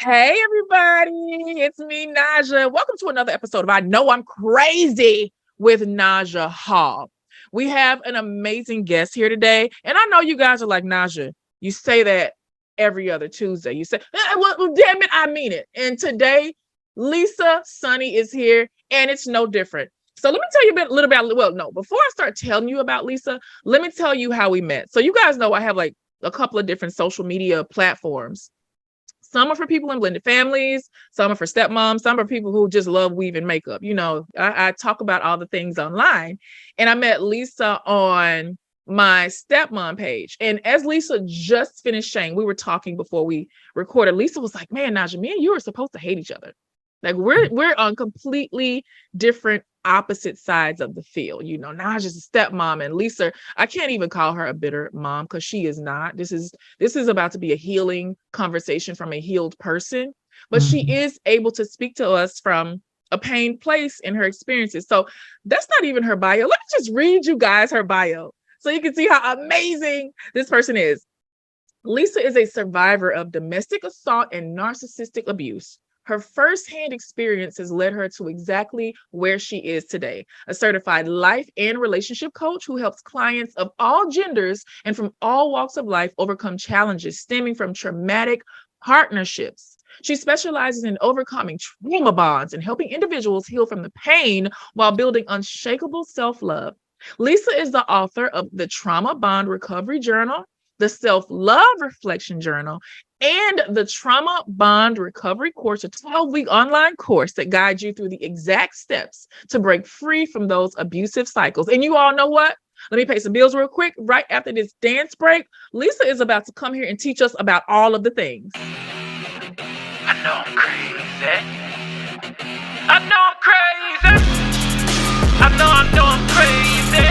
Hey, everybody. It's me, Naja. Welcome to another episode of I Know I'm Crazy with Naja Hall. We have an amazing guest here today. And I know you guys are like, Naja, you say that every other Tuesday. You say, well, damn it, I mean it. And today, Lisa Sonni is here, and it's no different. So let me tell you a little bit. Well, no, before I start telling you about Lisa, let me tell you how we met. So you guys know I have like a couple of different social media platforms. Some are for people in blended families, some are for stepmoms, some are people who just love weaving makeup. You know, I talk about all the things online. And I met Lisa on my stepmom page. And as Lisa just finished saying, we were talking before we recorded. Lisa was like, man, Naja, me and you are supposed to hate each other. Like we're on completely different opposite sides of the field. You know, Naja's a stepmom, and Lisa, I can't even call her a bitter mom because she is not. This is about to be a healing conversation from a healed person, but she is able to speak to us from a pain place in her experiences. So that's not even her bio. Let me just read you guys her bio so you can see how amazing this person is. Lisa is a survivor of domestic assault and narcissistic abuse. Her firsthand experience has led her to exactly where she is today, a certified life and relationship coach who helps clients of all genders and from all walks of life overcome challenges stemming from traumatic partnerships. She specializes in overcoming trauma bonds and helping individuals heal from the pain while building unshakable self-love. Lisa is the author of the Trauma Bond Recovery Journal, the Self-Love Reflection Journal, and the Trauma Bond Recovery Course, a 12-week online course that guides you through the exact steps to break free from those abusive cycles. And you all know what? Let me pay some bills real quick. Right after this dance break, Lisa is about to come here and teach us about all of the things. I know I'm crazy. I know I'm crazy. I know I'm crazy.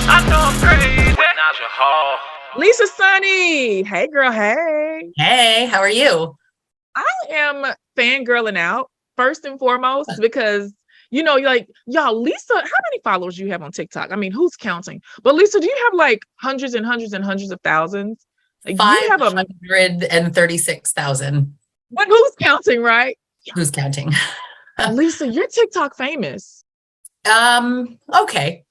I know I'm crazy. Naja Hall. Lisa Sonni. Hey, girl. Hey. Hey, how are you? I am fangirling out first and foremost because, you know, like, y'all, Lisa, how many followers do you have on TikTok? I mean, who's counting? But Lisa, do you have like hundreds and hundreds and hundreds of thousands? Like, you have 536,000. But who's counting, right? Who's counting? Lisa, you're TikTok famous. Okay.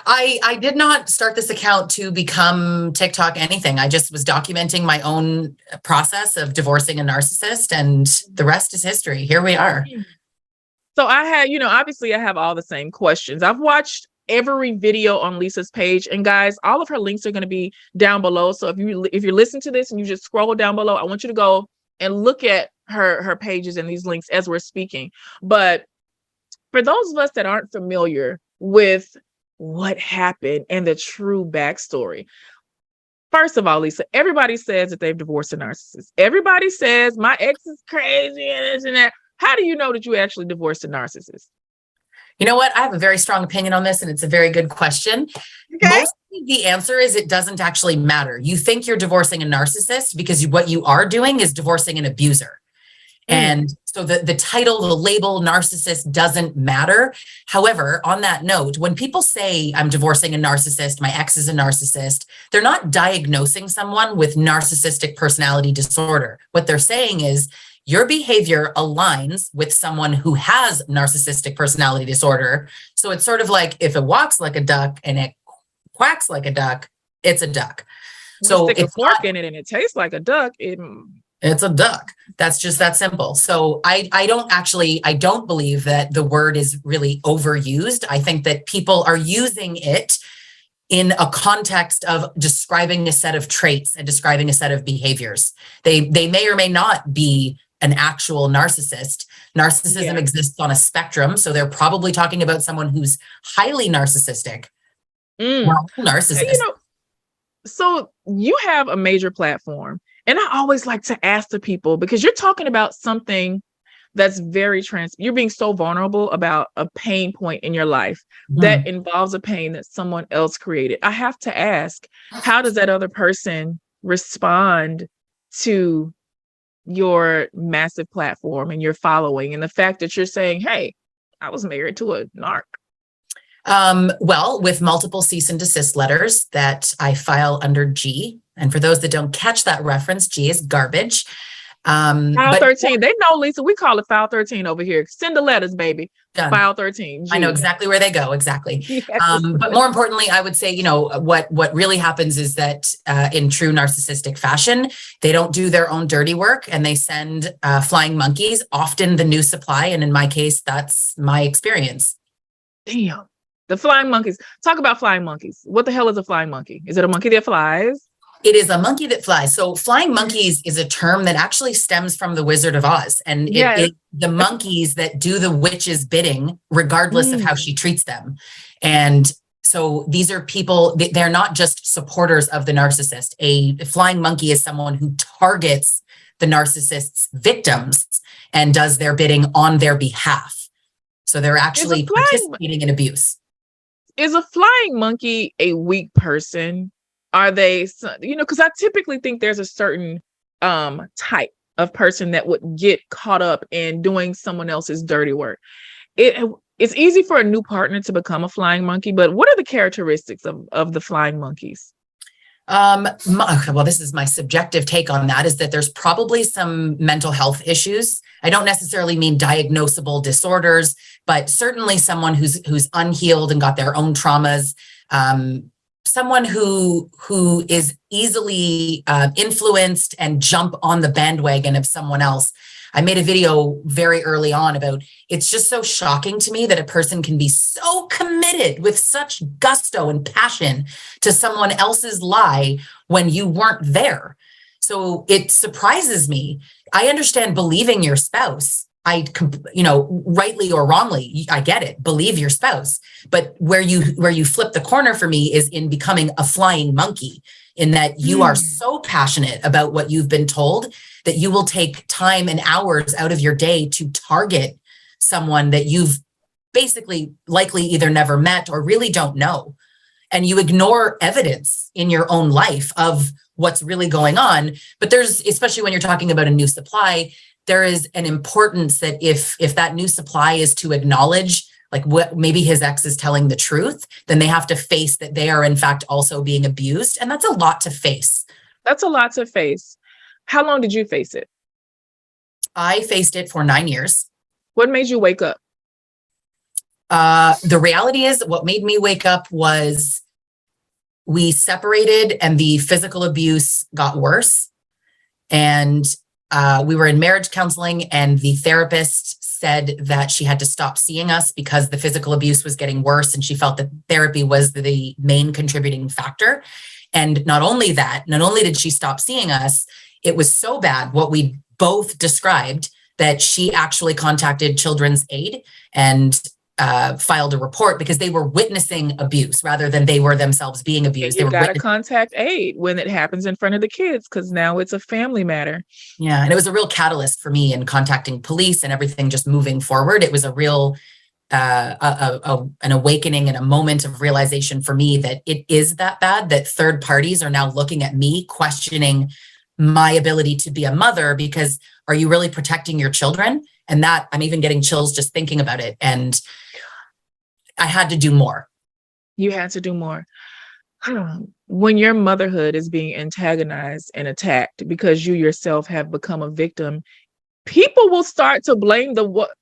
I did not start this account to become TikTok anything. I just was documenting my own process of divorcing a narcissist, and the rest is history. Here we are. So I had, you know, obviously I have all the same questions. I've watched every video on Lisa's page, and guys, all of her links are going to be down below. So if you're listening to this and you just scroll down below, I want you to go and look at her pages and these links as we're speaking. But for those of us that aren't familiar with what happened and the true backstory, first of all, Lisa, everybody says that they've divorced a narcissist. Everybody says my ex is crazy and this and that. How do you know that you actually divorced a narcissist? You know what? I have a very strong opinion on this, and it's a very good question. Okay. Mostly the answer is it doesn't actually matter. You think you're divorcing a narcissist because what you are doing is divorcing an abuser. And so the title, the label narcissist doesn't matter. However, on that note, when people say I'm divorcing a narcissist, my ex is a narcissist, they're not diagnosing someone with narcissistic personality disorder. What they're saying is your behavior aligns with someone who has narcissistic personality disorder. So it's sort of like if it walks like a duck and it quacks like a duck, it's a duck. So stick a fork in it and it tastes like a duck. It's a duck. That's just that simple. So I don't believe that the word is really overused. I think that people are using it in a context of describing a set of traits and describing a set of behaviors. They may or may not be an actual narcissist. Narcissism exists on a spectrum. So they're probably talking about someone who's highly narcissistic. Narcissist. You know, so you have a major platform. And I always like to ask the people, because you're talking about something that's very you're being so vulnerable about a pain point in your life that involves a pain that someone else created. I have to ask, how does that other person respond to your massive platform and your following and the fact that you're saying, hey, I was married to a narc? Well, with multiple cease and desist letters that I file under G. And for those that don't catch that reference, G is garbage. File But 13. They know, Lisa. We call it file 13 over here. Send the letters, baby. done. File 13. I know G. exactly where they go. Exactly. Yes. But more importantly, I would say, you know, what really happens is that in true narcissistic fashion, they don't do their own dirty work and they send flying monkeys, often the new supply. And in my case, that's my experience. Damn. The flying monkeys. Talk about flying monkeys. What the hell is a flying monkey? Is it a monkey that flies? It is a monkey that flies. So flying monkeys is a term that actually stems from the Wizard of Oz. And Yes. it the monkeys that do the witch's bidding, regardless of how she treats them. And so these are people, they're not just supporters of the narcissist. A flying monkey is someone who targets the narcissist's victims and does their bidding on their behalf. So they're actually participating in abuse. Is a flying monkey a weak person? Are they, you know, because I typically think there's a certain type of person that would get caught up in doing someone else's dirty work. It's easy for a new partner to become a flying monkey, but what are the characteristics of the flying monkeys? Well, this is my subjective take on that, is that there's probably some mental health issues. I don't necessarily mean diagnosable disorders, but certainly someone who's unhealed and got their own traumas. Someone who is easily influenced and jump on the bandwagon of someone else. I made a video very early on about, it's just so shocking to me that a person can be so committed with such gusto and passion to someone else's lie when you weren't there. So it surprises me. I understand believing your spouse. Rightly or wrongly, I get it. Believe your spouse. But where you flip the corner for me is in becoming a flying monkey, in that you are so passionate about what you've been told that you will take time and hours out of your day to target someone that you've basically likely either never met or really don't know. And you ignore evidence in your own life of what's really going on. But there's, especially when you're talking about a new supply, there is an importance that if that new supply is to acknowledge like what maybe his ex is telling the truth, then they have to face that they are in fact also being abused. And that's a lot to face. That's a lot to face. How long did you face it? I faced it for 9 years. What made you wake up? The reality is, what made me wake up was we separated and the physical abuse got worse. And we were in marriage counseling, and the therapist said that she had to stop seeing us because the physical abuse was getting worse, and she felt that therapy was the main contributing factor. And not only did she stop seeing us, it was so bad, what we both described, that she actually contacted Children's Aid and filed a report because they were witnessing abuse rather than they were themselves being abused. You got to contact aid when it happens in front of the kids, because now it's a family matter. Yeah. And it was a real catalyst for me in contacting police and everything just moving forward. It was a real, an awakening and a moment of realization for me that it is that bad, that third parties are now looking at me, questioning my ability to be a mother, because are you really protecting your children? And that, I'm even getting chills just thinking about it. And I had to do more. You had to do more. When your motherhood is being antagonized and attacked because you yourself have become a victim, people will start to blame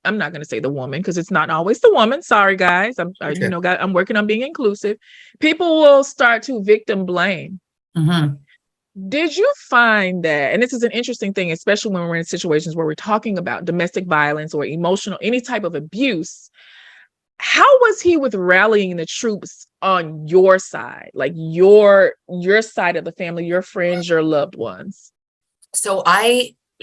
I'm not going to say the woman, because it's not always the woman. Sorry, guys. I'm working on being inclusive. People will start to victim blame. Mm-hmm. Did you find that, and this is an interesting thing, especially when we're in situations where we're talking about domestic violence or emotional, any type of abuse, how was he with rallying the troops on your side, like your side of the family, your friends, your loved ones? So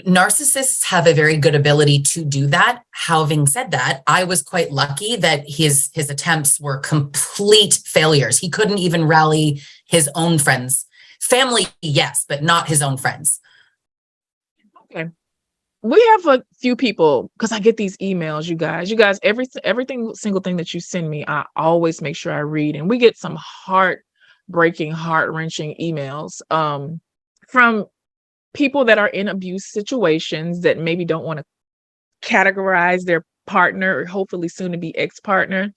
narcissists have a very good ability to do that. Having said that, I was quite lucky that his attempts were complete failures. He couldn't even rally his own friends. Family, yes, but not his own friends. Okay. We have a few people, because I get these emails, you guys, everything, single thing that you send me, I always make sure I read. And we get some heart-breaking, heart-wrenching emails from people that are in abuse situations that maybe don't want to categorize their partner, or hopefully soon to be ex-partner.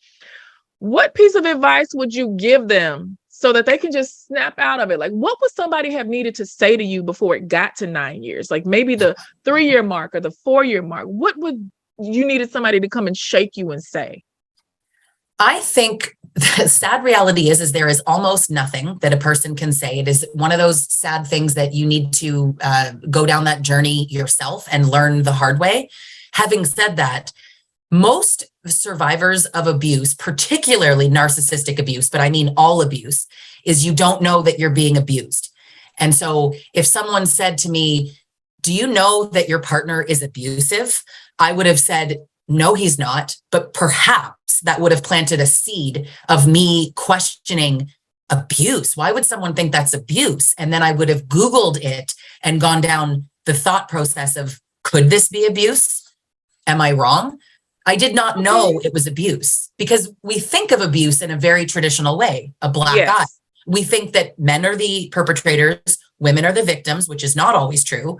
what piece of advice would you give them so that they can just snap out of it? Like, what would somebody have needed to say to you before it got to 9 years? Like maybe the 3-year mark or the 4-year mark. What would you needed somebody to come and shake you and say? I think the sad reality is there is almost nothing that a person can say. It is one of those sad things that you need to go down that journey yourself and learn the hard way. Having said that, most survivors of abuse, particularly narcissistic abuse, but I mean all abuse, is you don't know that you're being abused. And so if someone said to me, do you know that your partner is abusive? I would have said, no, he's not. But perhaps that would have planted a seed of me questioning abuse. Why would someone think that's abuse? And then I would have Googled it and gone down the thought process of, could this be abuse? Am I wrong? I did not know it was abuse because we think of abuse in a very traditional way, a black eye. We think that men are the perpetrators, women are the victims, which is not always true.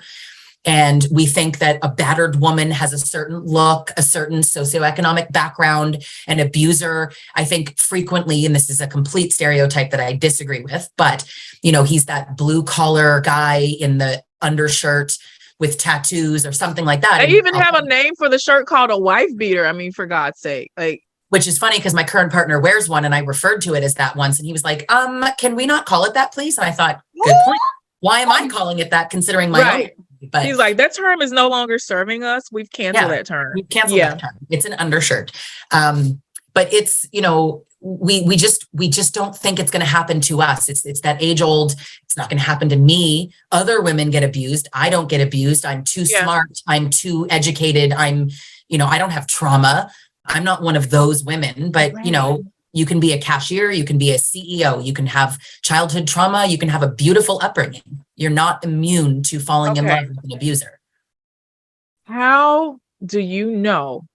And we think that a battered woman has a certain look, a certain socioeconomic background. An abuser, I think frequently, and this is a complete stereotype that I disagree with, but he's that blue collar guy in the undershirt with tattoos or something like that. They even have a name for the shirt called a wife beater. I mean, for God's sake, which is funny because my current partner wears one and I referred to it as that once. And he was like, can we not call it that, please? And I thought, good point. Why am I calling it that considering my own? But he's like, that term is no longer serving us. We've canceled that term. We've canceled that term. It's an undershirt. But it's, we just don't think it's going to happen to us. It's that age old, it's not going to happen to me. Other women get abused. I don't get abused. I'm too smart. I'm too educated. I don't have trauma. I'm not one of those women, but you can be a cashier, you can be a CEO, you can have childhood trauma, you can have a beautiful upbringing. You're not immune to falling in love with an abuser. How do you know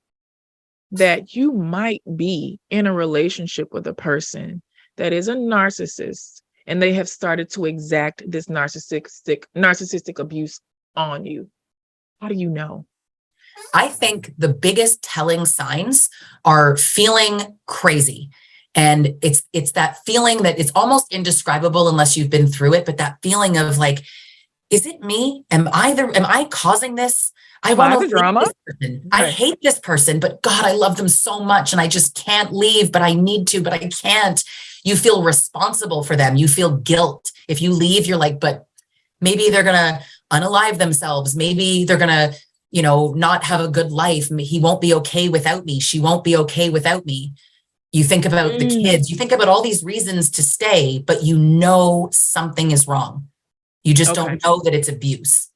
that you might be in a relationship with a person that is a narcissist and they have started to exact this narcissistic abuse on you? How do you know? I think the biggest telling signs are feeling crazy. And it's that feeling that it's almost indescribable unless you've been through it. But that feeling of like, is it me? Am I causing this? I want to drama. I hate this person, but God, I love them so much. And I just can't leave, but I need to, but I can't. You feel responsible for them. You feel guilt. If you leave, you're like, but maybe they're going to unalive themselves. Maybe they're going to, not have a good life. He won't be okay without me. She won't be okay without me. You think about the kids, you think about all these reasons to stay, but something is wrong. You just don't know that it's abuse.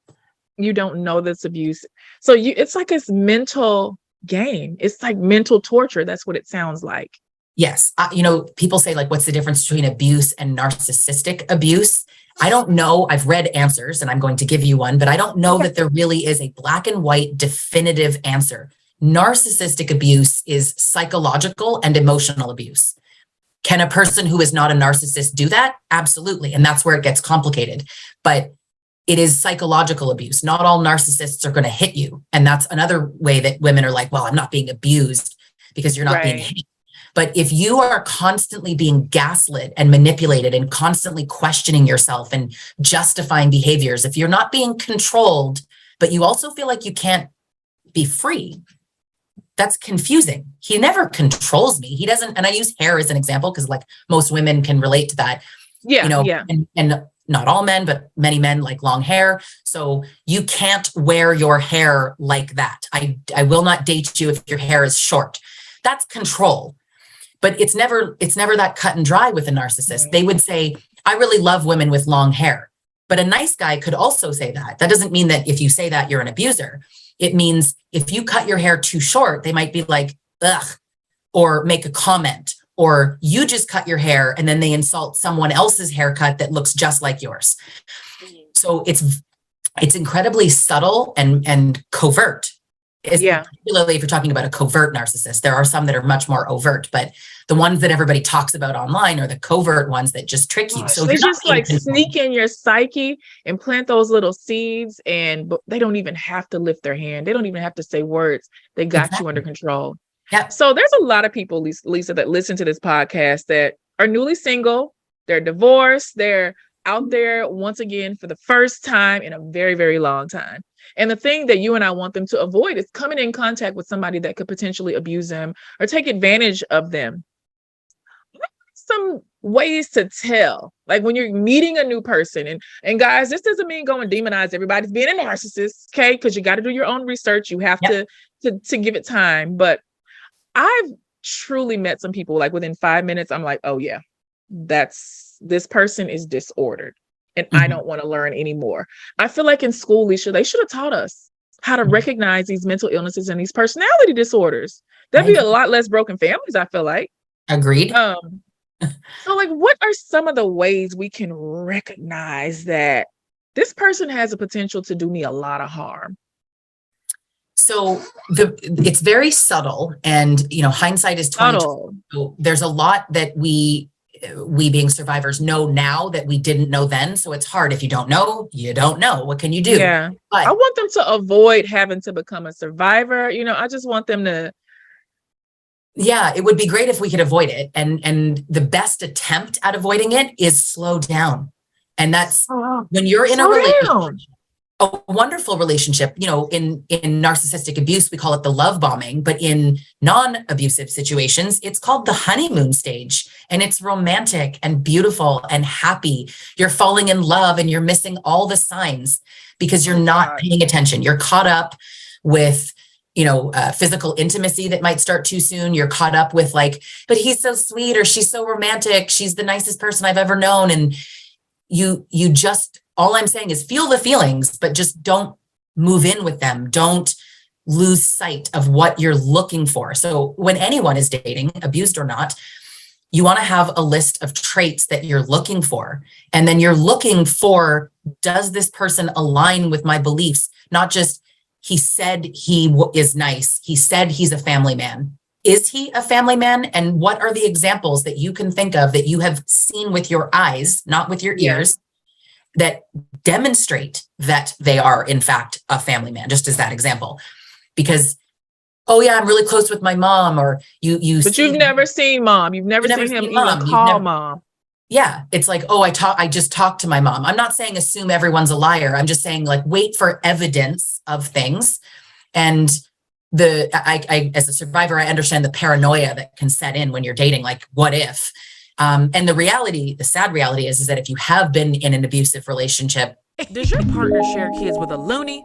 You don't know that's abuse. So it's like this mental game. It's like mental torture. That's what it sounds like. Yes. People say like, what's the difference between abuse and narcissistic abuse? I don't know. I've read answers and I'm going to give you one, but I don't know that there really is a black and white definitive answer. Narcissistic abuse is psychological and emotional abuse. Can a person who is not a narcissist do that? Absolutely. And that's where it gets complicated. But it is psychological abuse. Not all narcissists are going to hit you. And that's another way that women are like, well, I'm not being abused because you're not being hit. But if you are constantly being gaslit and manipulated and constantly questioning yourself and justifying behaviors, if you're not being controlled, but you also feel like you can't be free, that's confusing. He never controls me. He doesn't. And I use hair as an example because like most women can relate to that. And not all men, but many men like long hair. So you can't wear your hair like that. I will not date you if your hair is short. That's control. But it's never that cut and dry with a narcissist. They would say, I really love women with long hair. But a nice guy could also say that. That doesn't mean that if you say that, you're an abuser. It means if you cut your hair too short, they might be like, ugh, or make a comment, or you just cut your hair and then they insult someone else's haircut that looks just like yours. So it's incredibly subtle and covert. Particularly if you're talking about a covert narcissist. There are some that are much more overt, but the ones that everybody talks about online are the covert ones that just trick you. So they just like sneak in your psyche and plant those little seeds, and they don't even have to lift their hand. They don't even have to say words. They got you under control. Yep. So there's a lot of people, Lisa, that listen to this podcast that are newly single, they're divorced, they're out there once again for the first time in a very, very long time. And the thing that you and I want them to avoid is coming in contact with somebody that could potentially abuse them or take advantage of them. Some ways to tell, like when you're meeting a new person, and guys, this doesn't mean go and demonize everybody's being a narcissist, okay? Because you got to do your own research. You have to give it time. But I've truly met some people like within 5 minutes, I'm like, oh yeah, this person is disordered, and I don't want to learn anymore. I feel like in school, Leisha, they should have taught us how to recognize these mental illnesses and these personality disorders. There'd be a lot less broken families, I feel like. Agreed. So like, what are some of the ways we can recognize that this person has a potential to do me a lot of harm? So it's very subtle, and hindsight is 20. So there's a lot that we being survivors know now that we didn't know then. So it's hard. If you don't know, you don't know. What can you do? Yeah. But I want them to avoid having to become a survivor. I just want them to. Yeah, it would be great if we could avoid it. And the best attempt at avoiding it is slow down. And that's when you're in a relationship, a wonderful relationship, in narcissistic abuse, we call it the love bombing, but in non-abusive situations, it's called the honeymoon stage. And it's romantic and beautiful and happy. You're falling in love and you're missing all the signs because you're not paying attention. You're caught up with physical intimacy that might start too soon. You're caught up with like, but he's so sweet, or she's so romantic. She's the nicest person I've ever known. And you just, all I'm saying is feel the feelings, but just don't move in with them. Don't lose sight of what you're looking for. So when anyone is dating, abused or not, you want to have a list of traits that you're looking for. And then you're looking for, does this person align with my beliefs? Not just, he said he is nice. He said he's a family man. Is he a family man? And what are the examples that you can think of that you have seen with your eyes, not with your ears, that demonstrate that they are, in fact, a family man, just as that example? Because, oh yeah, I'm really close with my mom, or you. But you've never seen mom. You've never seen him even call mom. Yeah, it's like, oh, I just talked to my mom. I'm not saying assume everyone's a liar. I'm just saying like wait for evidence of things. And I as a survivor, I understand the paranoia that can set in when you're dating, like what if? And the sad reality is that if you have been in an abusive relationship. Does your partner share kids with a loony?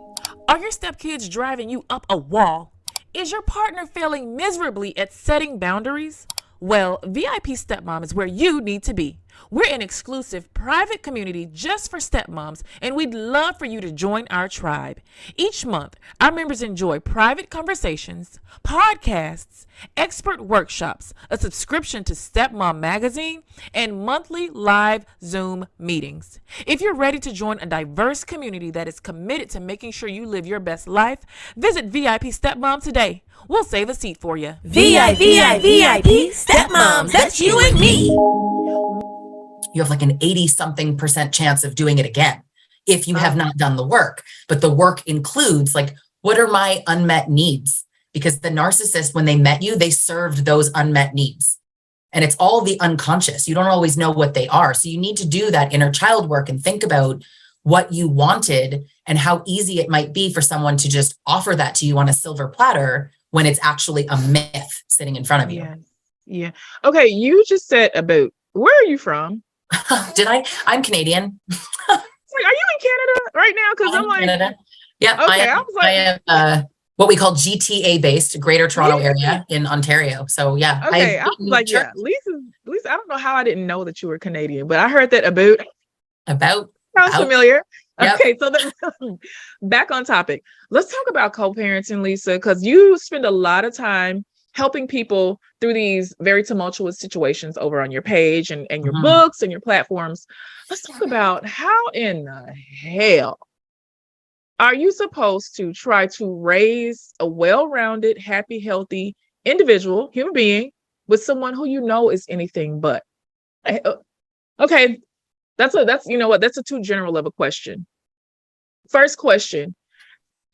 Are your stepkids driving you up a wall? Is your partner failing miserably at setting boundaries? Well, VIP Stepmom is where you need to be. We're an exclusive private community just for stepmoms, and we'd love for you to join our tribe. Each month, our members enjoy private conversations, podcasts, expert workshops, a subscription to Stepmom Magazine, and monthly live Zoom meetings. If you're ready to join a diverse community that is committed to making sure you live your best life, visit VIP Stepmom today. We'll save a seat for you. VIP Stepmoms, that's you and me. You have like an 80-something% chance of doing it again if you have not done the work. But the work includes like, what are my unmet needs? Because the narcissist, when they met you, they served those unmet needs. And it's all the unconscious. You don't always know what they are. So you need to do that inner child work and think about what you wanted and how easy it might be for someone to just offer that to you on a silver platter when it's actually a myth sitting in front of you. Yeah. Okay. You just said about, where are you from? Did I? I'm Canadian. Like, are you in Canada right now? Because I'm like, Canada. Yeah. Okay. I am what we call GTA based, Greater Toronto Area in Ontario. So yeah. Okay. I was like, yeah, Lisa, I don't know how I didn't know that you were Canadian, but I heard that about. Sounds familiar. Yep. Okay. So then back on topic. Let's talk about co-parenting, Lisa, because you spend a lot of time helping people through these very tumultuous situations over on your page and your books and your platforms. Let's talk about how in the hell are you supposed to try to raise a well-rounded, happy, healthy individual, human being, with someone who you know is anything but. Okay, that's a too general of a question. First question,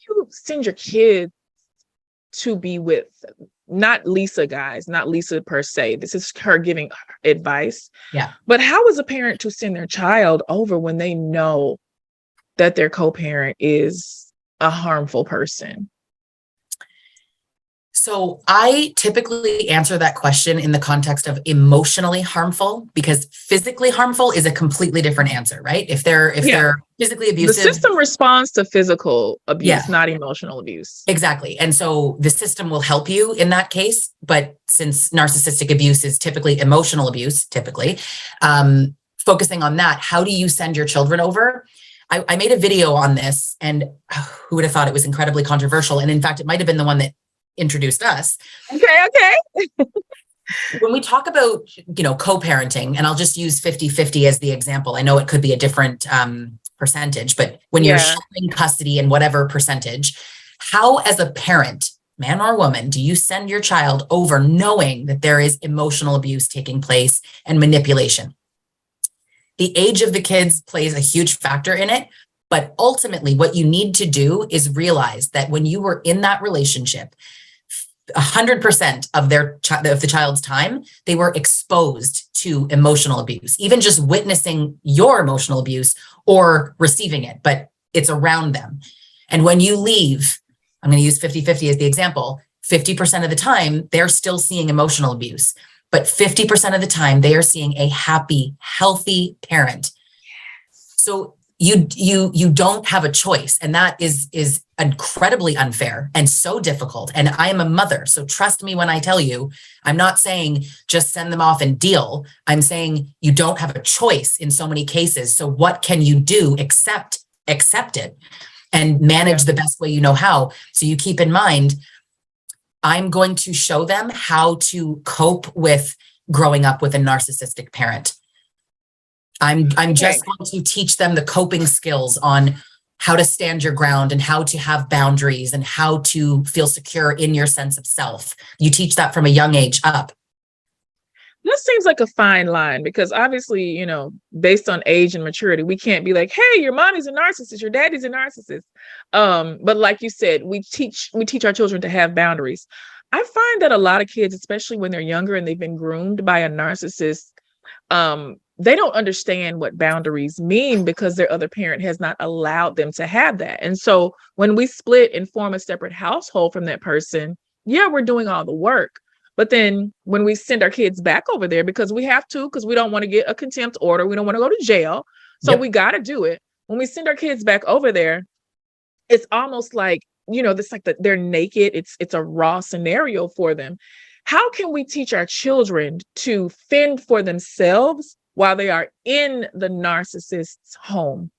you send your kids to be with not Lisa, guys, not Lisa per se. This is her giving advice. Yeah. But how is a parent to send their child over when they know that their co-parent is a harmful person? So I typically answer that question in the context of emotionally harmful, because physically harmful is a completely different answer, right? If they're physically abusive, the system responds to physical abuse, Yeah. not emotional abuse. Exactly. And so the system will help you in that case. But since narcissistic abuse is typically emotional abuse, focusing on that, how do you send your children over? I made a video on this, and who would have thought it was incredibly controversial? And in fact, it might have been the one that introduced us. Okay. When we talk about, co-parenting, and I'll just use 50-50 as the example. I know it could be a different percentage, but when you're sharing custody in whatever percentage, how as a parent, man or woman, do you send your child over knowing that there is emotional abuse taking place and manipulation? The age of the kids plays a huge factor in it. But ultimately, what you need to do is realize that when you were in that relationship, 100% of the child's time, they were exposed to emotional abuse, even just witnessing your emotional abuse or receiving it, but it's around them. And when you leave, I'm going to use 50-50 as the example, 50% of the time, they're still seeing emotional abuse, but 50% of the time, they are seeing a happy, healthy parent. So you don't have a choice. And that is incredibly unfair and so difficult. And I am a mother. So trust me when I tell you, I'm not saying just send them off and deal. I'm saying you don't have a choice in so many cases. So what can you do except accept it and manage the best way you know how? So you keep in mind, I'm going to show them how to cope with growing up with a narcissistic parent. I'm just going to teach them the coping skills on how to stand your ground and how to have boundaries and how to feel secure in your sense of self. You teach that from a young age up. That seems like a fine line, because obviously, based on age and maturity, we can't be like, hey, your mommy's a narcissist, your daddy's a narcissist. But like you said, we teach our children to have boundaries. I find that a lot of kids, especially when they're younger and they've been groomed by a narcissist, they don't understand what boundaries mean because their other parent has not allowed them to have that. And so when we split and form a separate household from that person, we're doing all the work. But then when we send our kids back over there, because we have to, because we don't want to get a contempt order, we don't want to go to jail. So we got to do it. When we send our kids back over there, it's almost like, this like they're naked. It's a raw scenario for them. How can we teach our children to fend for themselves while they are in the narcissist's home?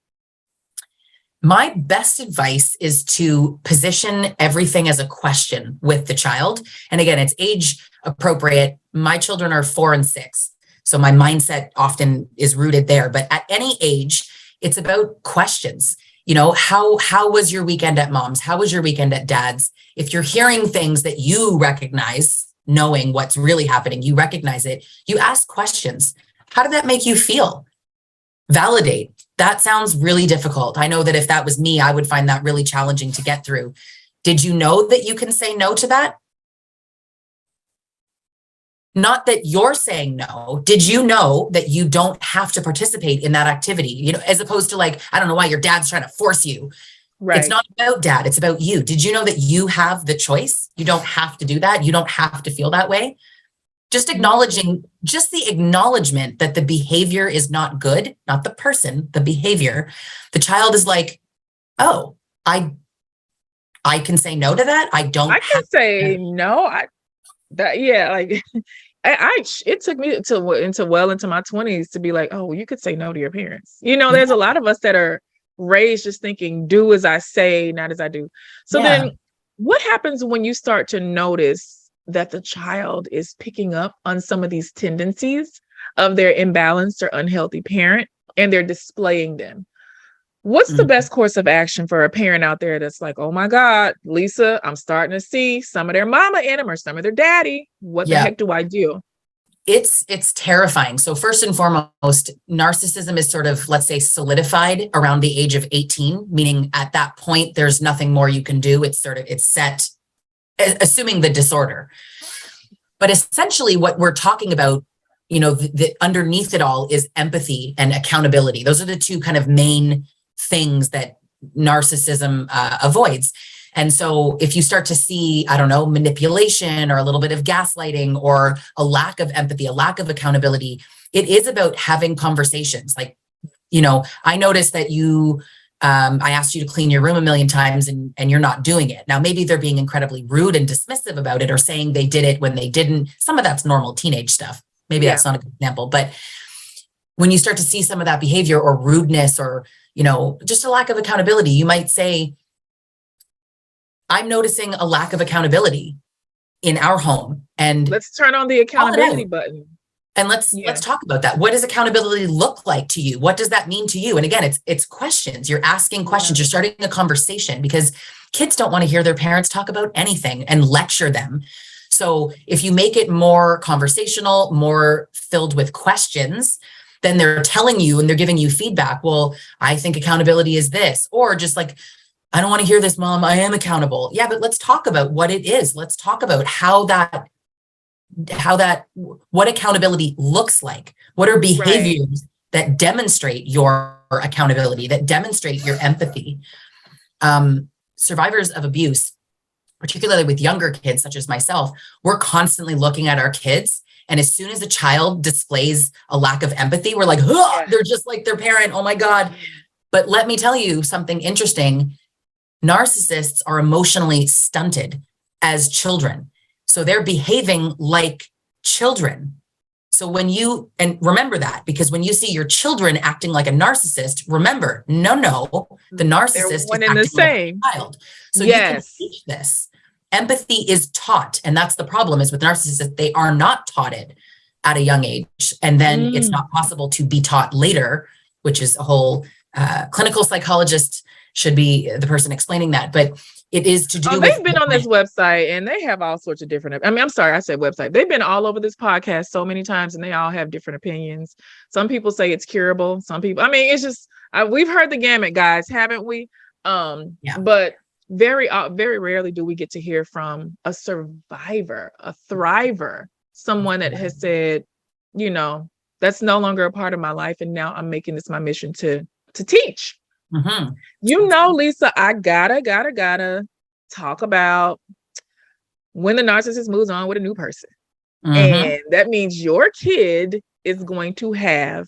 My best advice is to position everything as a question with the child. And again, it's age appropriate. My children are 4 and 6. So my mindset often is rooted there. But at any age, it's about questions. How was your weekend at mom's? How was your weekend at dad's? If you're hearing things that you recognize, knowing what's really happening, you recognize it, you ask questions. How did that make you feel? Validate. That sounds really difficult. I know that if that was me, I would find that really challenging to get through. Did you know that you can say no to that? Not that you're saying no. Did you know that you don't have to participate in that activity? As opposed to like, I don't know why your dad's trying to force you. Right. It's not about dad. It's about you. Did you know that you have the choice? You don't have to do that. You don't have to feel that way. Just the acknowledgement that the behavior is not good, not the person, the behavior. The child is like, oh, I can say no to that. I can say no. It took me into my 20s to be like, oh, you could say no to your parents. There's a lot of us that are raised just thinking, do as I say, not as I do. So then what happens when you start to notice that the child is picking up on some of these tendencies of their imbalanced or unhealthy parent and they're displaying them? What's the best course of action for a parent out there that's like, oh my God, Lisa, I'm starting to see some of their mama in them or some of their daddy. What the heck do I do? It's terrifying. So first and foremost, narcissism is sort of, let's say, solidified around the age of 18, meaning at that point, there's nothing more you can do. It's set, assuming the disorder. But essentially what we're talking about, the underneath it all is empathy and accountability. Those are the two kind of main things that narcissism avoids. And so if you start to see, I don't know, manipulation or a little bit of gaslighting or a lack of empathy, a lack of accountability, it is about having conversations. Like, I noticed that I asked you to clean your room a million times and you're not doing it. Now, maybe they're being incredibly rude and dismissive about it or saying they did it when they didn't. Some of that's normal teenage stuff. Maybe that's not a good example. But when you start to see some of that behavior or rudeness or, just a lack of accountability, you might say, I'm noticing a lack of accountability in our home. And let's turn on the accountability button. And let's talk about that. What does accountability look like to you? What does that mean to you? And again, it's questions. You're asking questions. You're starting a conversation because kids don't want to hear their parents talk about anything and lecture them. So if you make it more conversational, more filled with questions, then they're telling you and they're giving you feedback. Well, I think accountability is this, or just like, I don't want to hear this, Mom. I am accountable. Yeah, but let's talk about what it is. Let's talk about what accountability looks like. What are behaviors that demonstrate your accountability, that demonstrate your empathy? Survivors of abuse, particularly with younger kids, such as myself, we're constantly looking at our kids. And as soon as a child displays a lack of empathy, we're like, they're just like their parent. Oh my God. But let me tell you something interesting. Narcissists are emotionally stunted as children. So they're behaving like children. So and remember that, because when you see your children acting like a narcissist, remember, no, the narcissist is acting like a child. So you can teach this. Empathy is taught. And that's the problem is with narcissists, they are not taught it at a young age. And then it's not possible to be taught later, which is a whole clinical psychologist should be the person explaining that. But it is to do they've been on this website and they have all sorts of different, I'm sorry, I said website. They've been all over this podcast so many times and they all have different opinions. Some people say it's curable. Some people, it's just, we've heard the gamut, guys, haven't we? But very rarely do we get to hear from a survivor, a thriver, someone that has said, that's no longer a part of my life. And now I'm making this my mission to teach. Mm-hmm. Lisa, I gotta talk about when the narcissist moves on with a new person. Mm-hmm. And that means your kid is going to have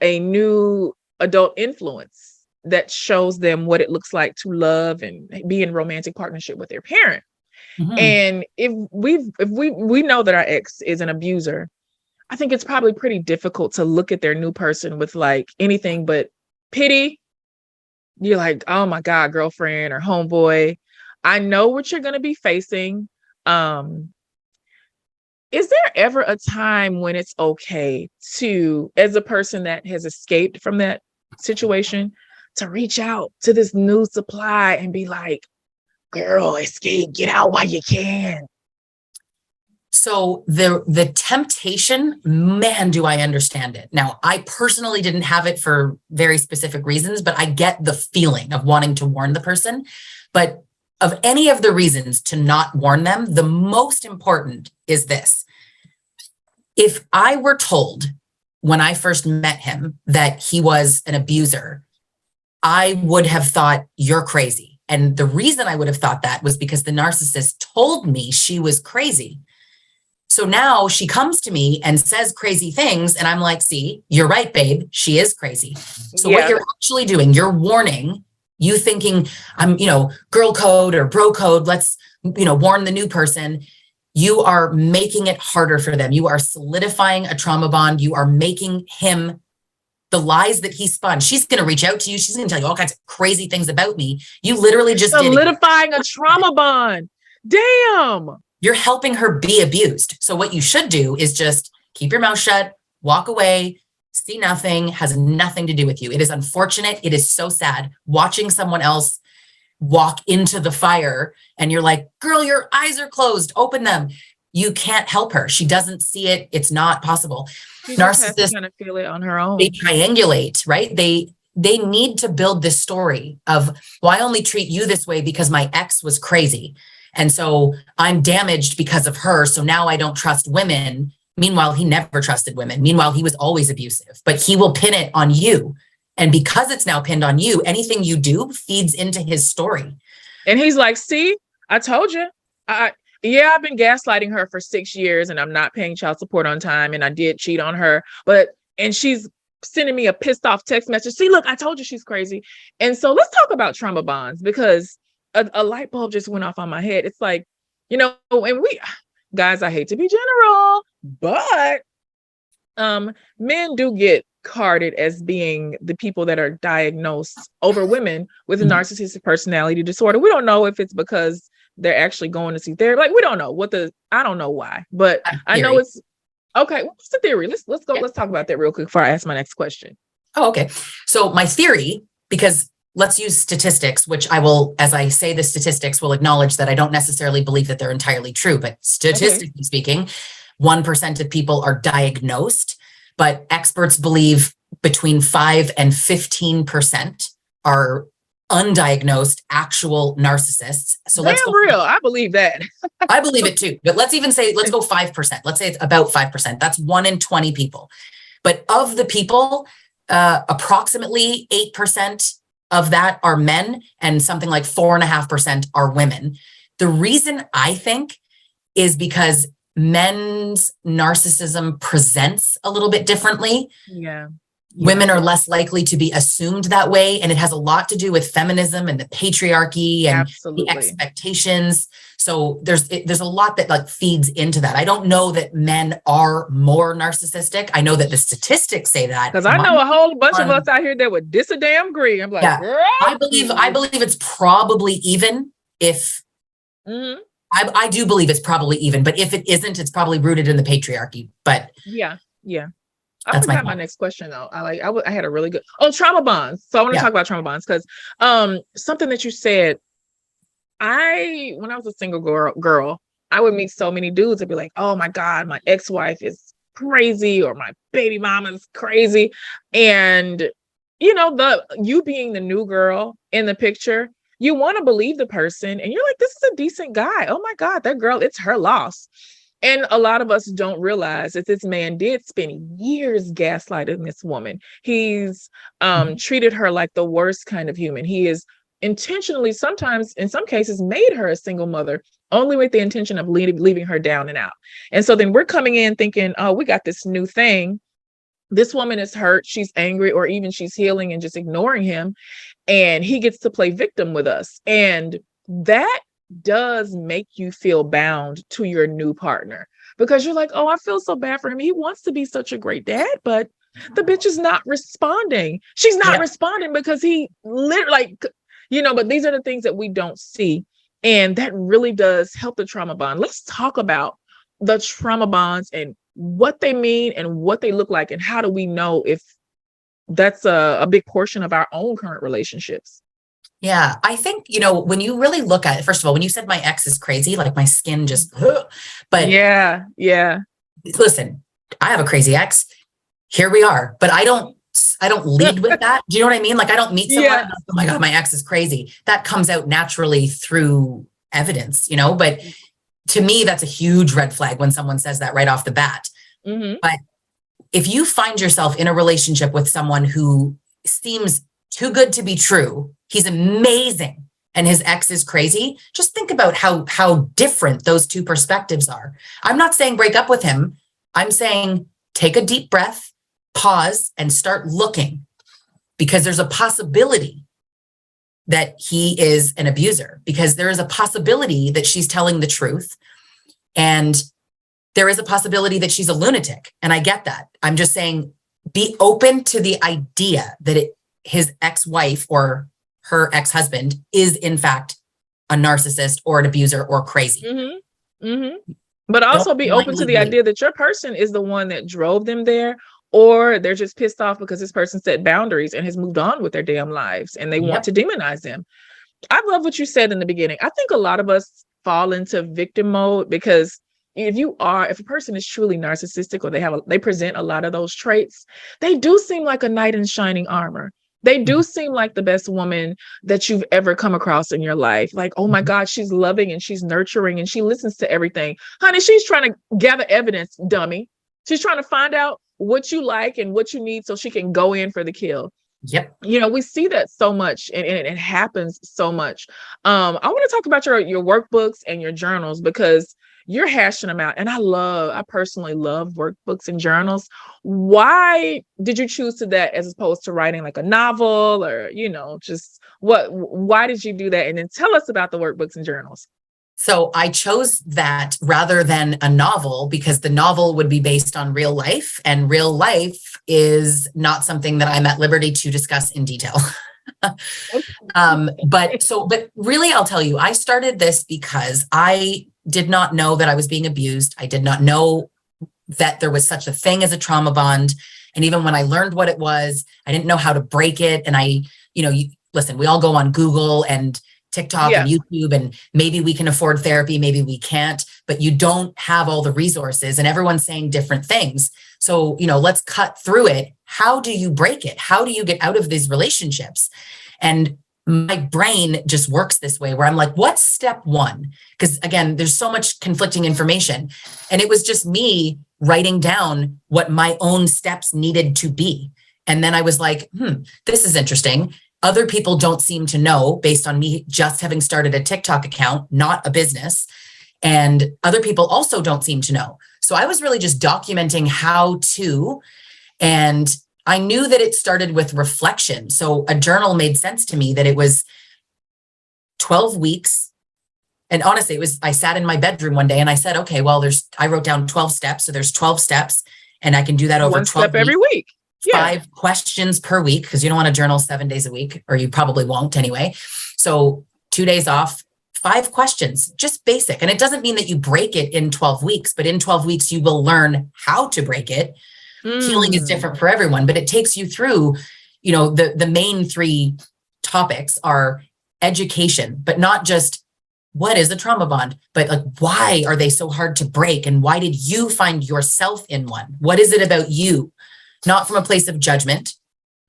a new adult influence that shows them what it looks like to love and be in romantic partnership with their parent. Mm-hmm. And if we know that our ex is an abuser, I think it's probably pretty difficult to look at their new person with like anything but pity. You're like, oh my God, girlfriend or homeboy, I know what you're going to be facing. Is there ever a time when it's okay to, as a person that has escaped from that situation, to reach out to this new supply and be like, girl, escape, get out while you can? So the temptation, man, do I understand it. Now, I personally didn't have it for very specific reasons, but I get the feeling of wanting to warn the person. But of any of the reasons to not warn them, the most important is this. If I were told when I first met him that he was an abuser, I would have thought you're crazy. And the reason I would have thought that was because the narcissist told me she was crazy. So now she comes to me and says crazy things. And I'm like, see, you're right, babe. She is crazy. So what you're actually doing, you're warning, you thinking I'm, girl code or bro code. Let's, warn the new person. You are making it harder for them. You are solidifying a trauma bond. You are making him the lies that he spun. She's going to reach out to you. She's going to tell you all kinds of crazy things about me. You literally just solidifying a trauma bond. Damn. You're helping her be abused. So what you should do is just keep your mouth shut, walk away, see nothing, has nothing to do with you. It is unfortunate. It is so sad watching someone else walk into the fire and you're like, girl, your eyes are closed, open them. You can't help her. She doesn't see it. It's not possible. Narcissists kind of feel it on her own. They triangulate, right? They need to build this story of, well, I only treat you this way because my ex was crazy. And so I'm damaged because of her. So now I don't trust women. Meanwhile, he never trusted women. Meanwhile, he was always abusive, but he will pin it on you. And because it's now pinned on you, anything you do feeds into his story. And he's like, see, I told you. I've been gaslighting her for 6 years and I'm not paying child support on time. And I did cheat on her, and she's sending me a pissed off text message. See, look, I told you she's crazy. And so let's talk about trauma bonds, because a light bulb just went off on my head. It's like, and guys, I hate to be general, but men do get carded as being the people that are diagnosed over women with a narcissistic personality disorder. We don't know if it's because they're actually going to see therapy. Like, we don't know I don't know why, but I know it's okay. What's the theory? Let's go. Yeah. Let's talk about that real quick before I ask my next question. Oh, okay. So my theory, because let's use statistics, which I will, as I say the statistics, will acknowledge that I don't necessarily believe that they're entirely true, but statistically speaking, 1% of people are diagnosed, but experts believe between 5 and 15% are undiagnosed actual narcissists. So let's go real. I believe that. I believe it too. But let's go 5%. Let's say it's about 5%. That's 1 in 20 people. But of the people, approximately 8% of that are men, and something like 4.5% are women. The reason I think is because men's narcissism presents a little bit differently. Yeah. Women are less likely to be assumed that way. And it has a lot to do with feminism and the patriarchy and the expectations. So there's a lot that like feeds into that. I don't know that men are more narcissistic. I know that the statistics say that. Because I know a whole bunch of us out here that would disagree. I'm like, yeah, I believe it's probably even if I do believe it's probably even, but if it isn't, it's probably rooted in the patriarchy. But yeah. I forgot my next question though. I had a really good trauma bonds. So I want to talk about trauma bonds because something that you said. When I was a single girl, I would meet so many dudes and be like, "Oh my God, my ex-wife is crazy," or "My baby mama is crazy," and you being the new girl in the picture, you want to believe the person, and you're like, "This is a decent guy. Oh my God, that girl, it's her loss." And a lot of us don't realize that this man did spend years gaslighting this woman. He's treated her like the worst kind of human. He is intentionally, sometimes in some cases, made her a single mother only with the intention of leaving her down and out. And so then we're coming in thinking, oh, we got this new thing. This woman is hurt. She's angry, or even she's healing and just ignoring him. And he gets to play victim with us. And that does make you feel bound to your new partner, because you're like, oh, I feel so bad for him. He wants to be such a great dad, but the bitch is not responding. She's not responding because he literally, but these are the things that we don't see. And that really does help the trauma bond. Let's talk about the trauma bonds and what they mean and what they look like. And how do we know if that's a big portion of our own current relationships? Yeah, I think, when you really look at it, first of all, when you said my ex is crazy, like my skin just, but yeah. Listen, I have a crazy ex. Here we are, but I don't lead with that. Do you know what I mean? Like, I don't meet someone and go, oh my God, my ex is crazy. That comes out naturally through evidence, but to me, that's a huge red flag when someone says that right off the bat. Mm-hmm. But if you find yourself in a relationship with someone who seems too good to be true, he's amazing, and his ex is crazy, just think about how different those two perspectives are. I'm not saying break up with him. I'm saying take a deep breath, pause, and start looking, because there's a possibility that he is an abuser, because there is a possibility that she's telling the truth, and there is a possibility that she's a lunatic. And I get that. I'm just saying, be open to the idea that his ex-wife or her ex-husband is in fact a narcissist or an abuser or crazy. Mm-hmm. Mm-hmm. But also be open to the idea that your person is the one that drove them there, or they're just pissed off because this person set boundaries and has moved on with their damn lives and they want to demonize them. I love what you said in the beginning. I think a lot of us fall into victim mode, because if a person is truly narcissistic, or they present a lot of those traits, they do seem like a knight in shining armor. They do seem like the best woman that you've ever come across in your life. Like, oh my God, she's loving and she's nurturing and she listens to everything. Honey, she's trying to gather evidence, dummy. She's trying to find out what you like and what you need so she can go in for the kill. Yep. We see that so much, and it happens so much. I want to talk about your workbooks and your journals, because you're hashing them out. And I personally love workbooks and journals. Why did you choose to that as opposed to writing like a novel, or, why did you do that? And then tell us about the workbooks and journals. So I chose that rather than a novel because the novel would be based on real life, and real life is not something that I'm at liberty to discuss in detail. But really, I'll tell you, I started this because I did not know that I was being abused. I did not know that there was such a thing as a trauma bond. And even when I learned what it was, I didn't know how to break it. And listen, we all go on Google and TikTok and YouTube, and maybe we can afford therapy, maybe we can't, but you don't have all the resources, and everyone's saying different things. So, let's cut through it. How do you break it? How do you get out of these relationships? And my brain just works this way, where I'm like, what's step one? Because again, there's so much conflicting information. And it was just me writing down what my own steps needed to be. And then I was like, this is interesting. Other people don't seem to know, based on me just having started a TikTok account, not a business. And other people also don't seem to know. So I was really just documenting how to, and I knew that it started with reflection. So a journal made sense to me, that it was 12 weeks. And honestly, I sat in my bedroom one day and I said, okay, well, I wrote down 12 steps. So there's 12 steps, and I can do that over 12 step every week. Yeah. 5 questions per week, because you don't want to journal 7 days a week, or you probably won't anyway. So 2 days off, 5 questions, just basic. And it doesn't mean that you break it in 12 weeks, but in 12 weeks, you will learn how to break it. Healing is different for everyone, but it takes you through, the main 3 topics are education, but not just what is a trauma bond, but like, why are they so hard to break? And why did you find yourself in one? What is it about you? Not from a place of judgment,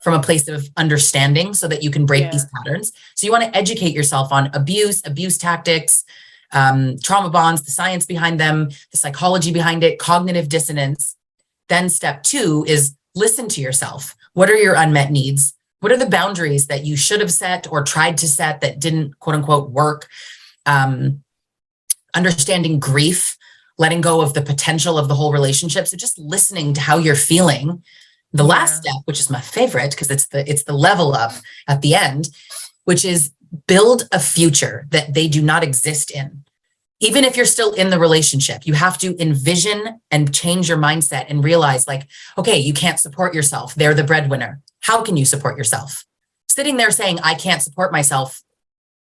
from a place of understanding, so that you can break these patterns. So you want to educate yourself on abuse tactics, trauma bonds, the science behind them, the psychology behind it, cognitive dissonance. Then step 2 is listen to yourself. What are your unmet needs? What are the boundaries that you should have set or tried to set that didn't, quote unquote, work? Understanding grief, letting go of the potential of the whole relationship. So just listening to how you're feeling. The last step, which is my favorite, because it's the level up at the end, which is build a future that they do not exist in. Even if you're still in the relationship, you have to envision and change your mindset and realize, like, okay, you can't support yourself. They're the breadwinner. How can you support yourself? Sitting there saying, I can't support myself,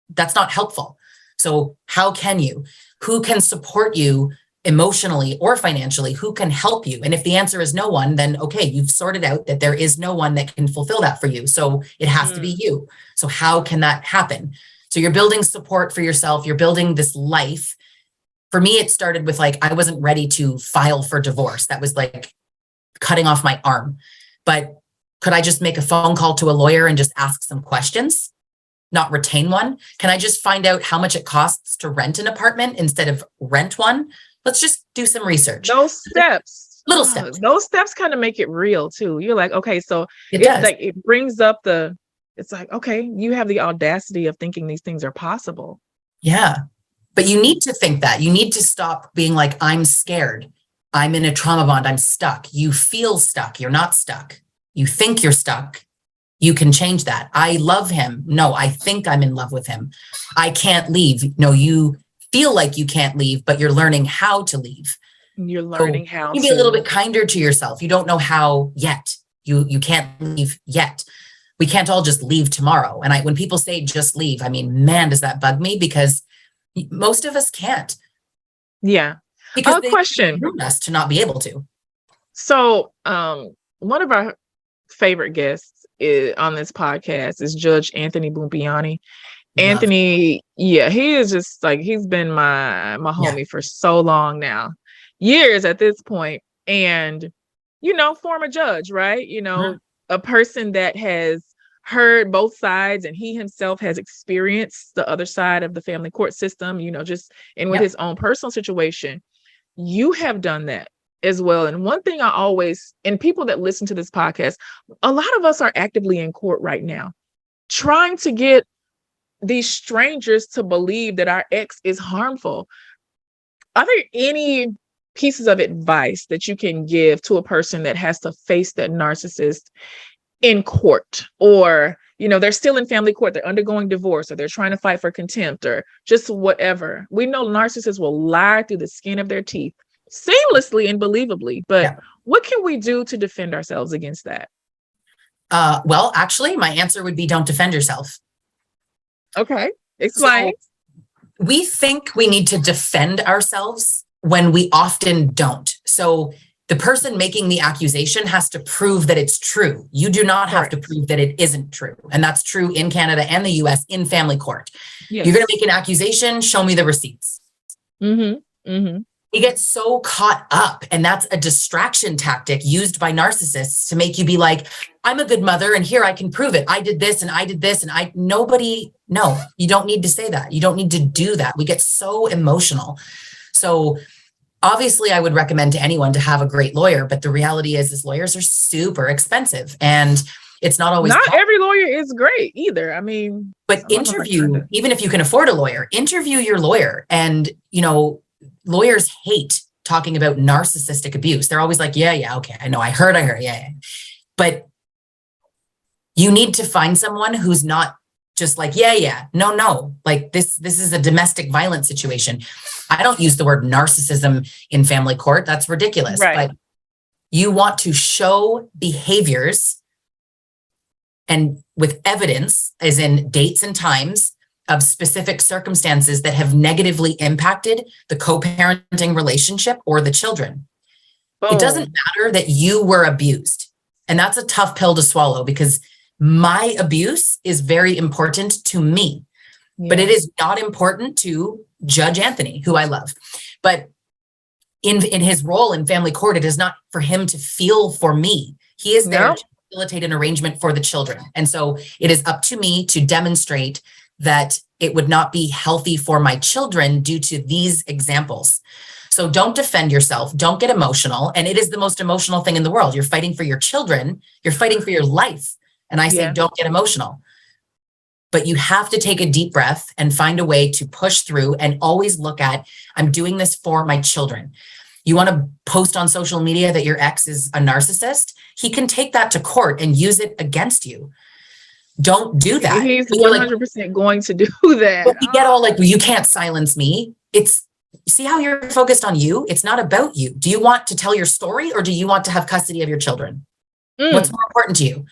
that's not helpful. So how can you? Who can support you emotionally or financially? Who can help you? And if the answer is no one, then okay, you've sorted out that there is no one that can fulfill that for you. So it has to be you. So how can that happen? So you're building support for yourself. You're building this life. For me, it started with like, I wasn't ready to file for divorce. That was like cutting off my arm. But could I just make a phone call to a lawyer and just ask some questions? Not retain one? Can I just find out how much it costs to rent an apartment instead of rent one? Let's just do some research. Those steps, little steps. Those steps kind of make it real too. You're like, okay, so it does. Like it brings up it's like, okay, you have the audacity of thinking these things are possible. Yeah. But you need to think that. You need to stop being like, I'm scared. I'm in a trauma bond. I'm stuck. You feel stuck. You're not stuck. You think you're stuck. You can change that. I love him. No, I think I'm in love with him. I can't leave. No, you feel like you can't leave, but you're learning how to leave. You're learning how to be a little bit kinder to yourself. You don't know how yet. You can't leave yet. We can't all just leave tomorrow. And when people say just leave, I mean, man, does that bug me, because most of us can't. Yeah. Because a question ruin us to not be able to. So one of our favorite guests on this podcast is Judge Anthony Bumpiani. Anthony, he is just like, he's been my homie for so long now, years at this point. And, former judge, right? A person that has heard both sides and he himself has experienced the other side of the family court system, just and with his own personal situation, you have done that as well. And one thing I always, and people that listen to this podcast, a lot of us are actively in court right now, trying to get these strangers to believe that our ex is harmful. Are there any pieces of advice that you can give to a person that has to face that narcissist in court, or, they're still in family court, they're undergoing divorce, or they're trying to fight for contempt, or just whatever? We know narcissists will lie through the skin of their teeth seamlessly and believably, but what can we do to defend ourselves against that? Well, actually, my answer would be don't defend yourself. Okay, explain. So we think we need to defend ourselves when we often don't. So the person making the accusation has to prove that it's true. You do not have to prove that it isn't true. And that's true in Canada and the US in family court. Yes. You're going to make an accusation, show me the receipts. Mm-hmm. Mm-hmm. You get so caught up, and that's a distraction tactic used by narcissists to make you be like, I'm a good mother and here I can prove it. I did this and I did this, and no, you don't need to say that. You don't need to do that. We get so emotional. So obviously I would recommend to anyone to have a great lawyer, but the reality is lawyers are super expensive, and it's not always. Not every lawyer is great either. I mean, but interview, even if you can afford a lawyer, interview your lawyer. And, lawyers hate talking about narcissistic abuse. They're always like, yeah, okay, I know, I heard, yeah. But you need to find someone who's not just like, no, like this is a domestic violence situation. I don't use the word narcissism in family court. That's ridiculous. Right. But you want to show behaviors and with evidence, as in dates and times of specific circumstances that have negatively impacted the co-parenting relationship or the children. Boom. It doesn't matter that you were abused. And that's a tough pill to swallow, because my abuse is very important to me, but it is not important to Judge Anthony, who I love. But in his role in family court, it is not for him to feel for me. He is there to facilitate an arrangement for the children. And so it is up to me to demonstrate that it would not be healthy for my children due to these examples. So don't defend yourself. Don't get emotional. And it is the most emotional thing in the world. You're fighting for your children. You're fighting for your life. And I say, don't get emotional. But you have to take a deep breath and find a way to push through, and always look at, I'm doing this for my children. You want to post on social media that your ex is a narcissist? He can take that to court and use it against you. Don't do that. He's 100% going to do that. But you get all like, well, you can't silence me. See how you're focused on you? It's not about you. Do you want to tell your story, or do you want to have custody of your children? What's more important to you?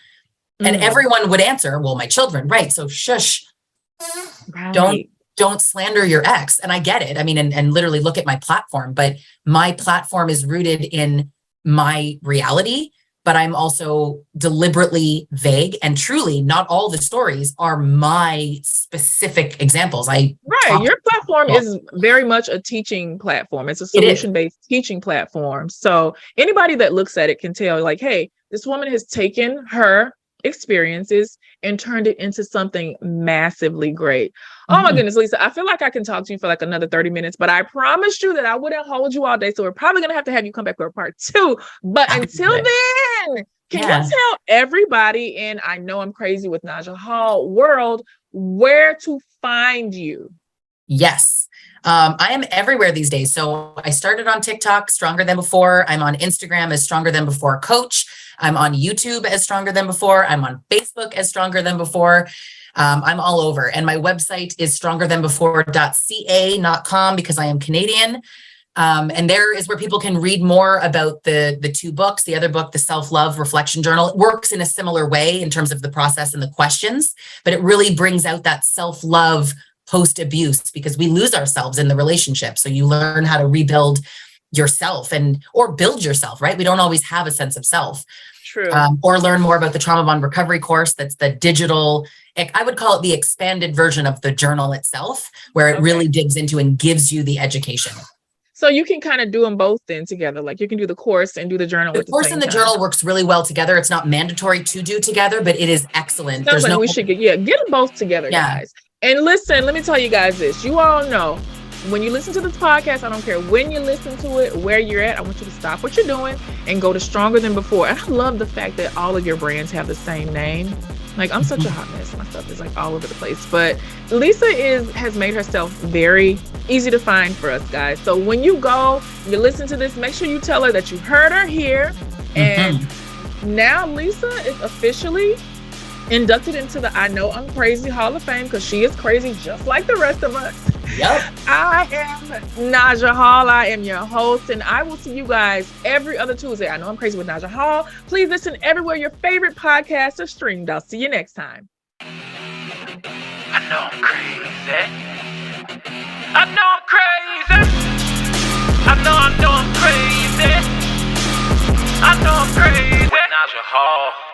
And everyone would answer, well, my children. Right. So shush. Right. Don't slander your ex. And I get it. I mean, and literally look at my platform, but my platform is rooted in my reality, but I'm also deliberately vague, and truly not all the stories are my specific examples. Your platform is very much a teaching platform. It's a solution-based teaching platform. So anybody that looks at it can tell, like, hey, this woman has taken her experiences and turned it into something massively great. Oh my goodness, Lisa, I feel like I can talk to you for like another 30 minutes, but I promised you that I wouldn't hold you all day. So we're probably going to have you come back for a part 2. But until then, can you tell everybody, and I know I'm crazy with Naja Hall world, where to find you? Yes. I am everywhere these days. So I started on TikTok, Stronger Than Before. I'm on Instagram as Stronger Than Before Coach. I'm on YouTube as Stronger Than Before. I'm on Facebook as Stronger Than Before. I'm all over. And my website is strongerthanbefore.ca, not com, because I am Canadian. And there is where people can read more about the 2 books. The other book, the Self-Love Reflection Journal, it works in a similar way in terms of the process and the questions, but it really brings out that self-love post-abuse, because we lose ourselves in the relationship. So you learn how to rebuild yourself or build yourself, right? We don't always have a sense of self. True. Or learn more about the Trauma Bond Recovery course. That's the digital, I would call it the expanded version of the journal itself, where it really digs into and gives you the education. So you can kind of do them both then together. Like you can do the course and do the journal. The course and the journal works really well together. It's not mandatory to do together, but it is excellent. Sounds like we should get them both together, guys. And listen, let me tell you guys this. You all know when you listen to this podcast, I don't care when you listen to it, where you're at, I want you to stop what you're doing and go to Stronger Than Before. And I love the fact that all of your brands have the same name. Like, I'm such a hot mess. My stuff is like all over the place. But Lisa has made herself very easy to find for us, guys. So when you go, you listen to this, make sure you tell her that you heard her here. And now Lisa is officially inducted into the I Know I'm Crazy Hall of Fame, because she is crazy just like the rest of us. Yep. I am Naja Hall. I am your host, and I will see you guys every other Tuesday. I Know I'm Crazy with Naja Hall. Please listen everywhere your favorite podcasts are streamed. I'll see you next time. I know I'm crazy. I know I'm crazy. I know I'm crazy. I know I'm crazy. Naja Hall.